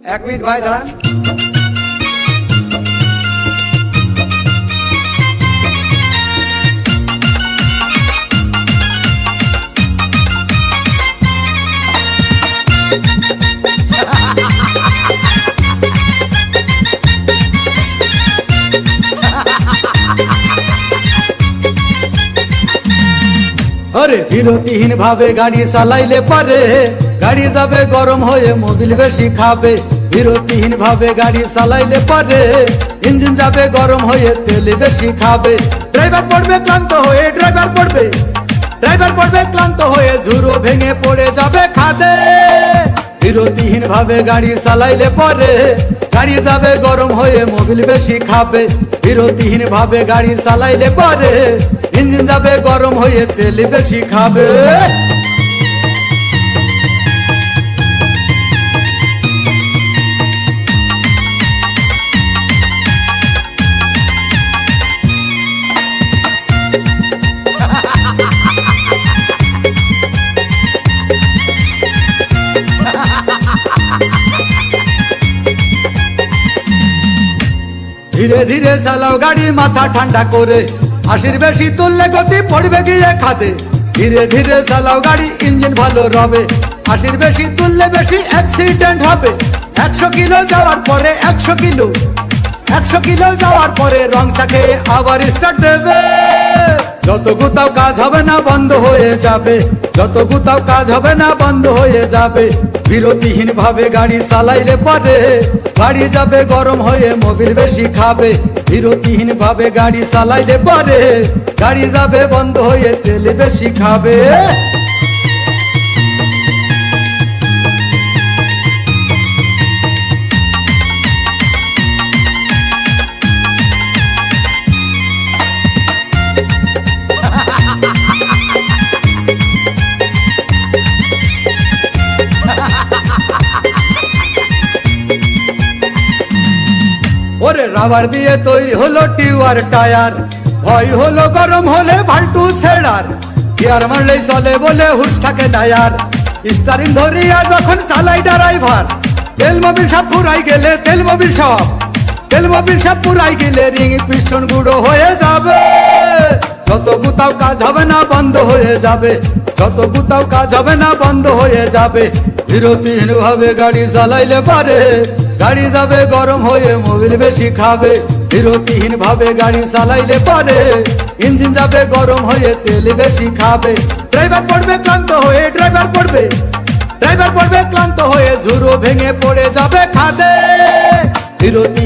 এক মিনিট ভাই দাঁড়ান। अरे বিরতিহীন ভাবে গাড়ি চালাইলে পারে গাড়ি যাবে গরম হয়ে মোবিল বেশি খাবে। বিরতিহীন ভাবে গাড়ি চালাইলে পারে ইঞ্জিন যাবে গরম হয়ে তেল বেশি খাবে। ড্রাইভার পড়বে ক্লান্ত হয়ে ড্রাইভার পড়বে ক্লান্ত হয়ে ঝুরো ভেঙে পড়ে যাবে খাদে। বিরতিহীন ভাবে গাড়ি চালাইলে পারে গাড়ি যাবে গরম হয়ে মোবিল বেশি খাবে। বিরতিহীন ভাবে গাড়ি চালাইলে পারে ইঞ্জিন যাবে গরম হয়ে তেল বেশি খাবে। ধীরে ধীরে চালাও গাড়ি মাথা ঠান্ডা করে, 80 বেশি তুললে গতি পড়বে গিয়ে খাদে। ধীরে ধীরে চালাও গাড়ি ইঞ্জিন ভালো রবে, 80 বেশি তুললে বেশি অ্যাক্সিডেন্ট হবে। 100 কিলো যাওয়ার পরে 100 কিলো যাওয়ার পরে রং চাকে আবার স্টার্ট দেবে। যত গুতাও কাজ হবে না বন্ধ হয়ে যাবে, যত গুতাও কাজ হবে না বন্ধ হয়ে যাবে। বিরতিহীন ভাবে গাড়ি চালাইলে পারে গাড়ি যাবে গরম হয়ে মোবিল বেশি খাবে। বিরতিহীন ভাবে গাড়ি চালাইলে পারে গাড়ি যাবে বন্ধ হয়ে তেল বেশি খাবে। ওরে রাবার দিয়ে তৈরি হলো টিউয়ার টায়ার, ভয় হলো গরম হলে ভাল্টু ছেড়ার। গিয়ার মারলেই চলে বলে হুশ থাকে টায়ার, স্টারিং ধরিয়া যখন চালাই ড্রাইভার। তেল মোবিল সব পুরাই গেলে তেল মোবিল সব পুরাই গেলে রিং পিস্টন গুঁড়ো হয়ে যাবে। যত গুতাও কাজ হবে না বন্ধ হয়ে যাবে, যত গুতাও কাজ হবে না বন্ধ হয়ে যাবে। বিরতিহীন ভাবে গাড়ি চালাইলে পারে গাড়ি যাবে গরম হয়ে মোবিল বেশি খাবে। বিরতিহীন ভাবে গাড়ি চালাইলে পারে ইঞ্জিন যাবে গরম হয়ে তেল বেশি খাবে। ড্রাইভার পড়বে ক্লান্ত হয়ে ড্রাইভার পড়বে ক্লান্ত হয়ে ঝুরো ভেঙে পড়ে যাবে খাদে। বিরতি